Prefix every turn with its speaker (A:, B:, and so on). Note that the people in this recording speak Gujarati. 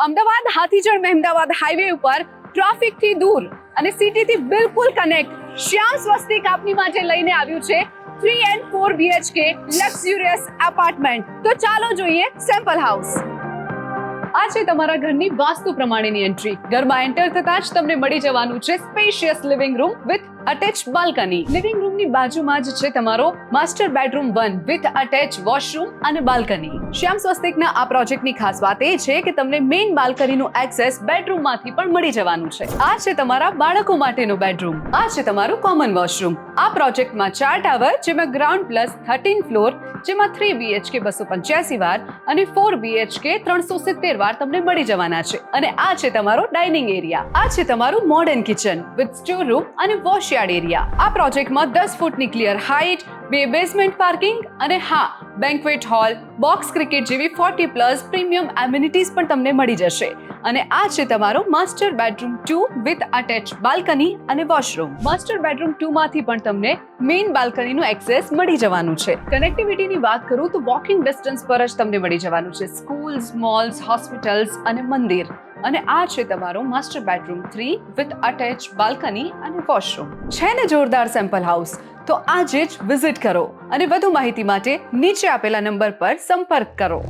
A: અમદાવાદ હાથીજણ મહેમદાવાદ હાઈવે ઉપર ટ્રાફિકથી દૂર અને સિટીથી બિલકુલ કનેક્ટ શ્યામ સ્વસ્તિક આપની માટે લઈને આવ્યું છે 3 and 4 BHK લક્ઝરિયસ એપાર્ટમેન્ટ. તો ચાલો જોઈએ સેમ્પલ હાઉસ. આ છે તમારા ઘરની વાસ્તુ પ્રમાણેની એન્ટ્રી. ઘરમાં એન્ટર થતાં જ તમને મળી જવાનું છે spacious living room with attach balcony. Living રૂમની બાજુમાં જ છે તમારો master bedroom 1 with attach washroom અને બાલ્કની. શ્યામ સ્વસ્તિકના આ પ્રોજેક્ટની ખાસ વાત એ છે કે તમને મેઇન બાલ્કનીનું એક્સેસ બેડરૂમમાંથી પણ મળી જવાનું છે. આ છે તમારા બાળકો માટેનો બેડરૂમ. આ છે તમારું કોમન વોશરૂમ. આ પ્રોજેક્ટમાં 4 ટાવર જેમાં ગ્રાઉન્ડ પ્લસ 13 ફ્લોર જેમાં 3 BHK 285 વાર અને 4 BHK 370 વાર તમને મળી જવાના છે. અને આ છે તમારો ડાઇનિંગ એરિયા. આ છે તમારું modern kitchen with store room અને વોશયાર્ડ એરિયા. આ પ્રોજેક્ટમાં 10 ફૂટની ક્લિયર હાઇટ, 2 બેઝમેન્ટ પાર્કિંગ અને બેન્ક્વેટ હોલ, બોક્સ ક્રિકેટ જેવી 40+ પ્રીમિયમ એમિનિટીઝ પણ તમને મળી જશે. અને આ છે તમારો master bedroom 2 with attach balcony અને વોશરૂમ. માસ્ટર બેડરૂમ 2 માંથી પણ તમને મેઇન બાલ્કનીનું એક્સેસ મળી જવાનું છે. કનેક્ટિવિટીની વાત કરું તો વોકિંગ ડિસ્ટન્સ પર જ તમને મળી જવાનું છે સ્કૂલ્સ, મોલ્સ, હોસ્પિટલ્સ અને મંદિર. અને આ છે તમારો master bedroom 3 with attach balcony અને વોશરૂમ. છે ને જોરદાર સેમ્પલ હાઉસ? તો આજે જ વિઝિટ કરો અને વધુ માહિતી માટે નીચે આપેલા નંબર પર સંપર્ક કરો.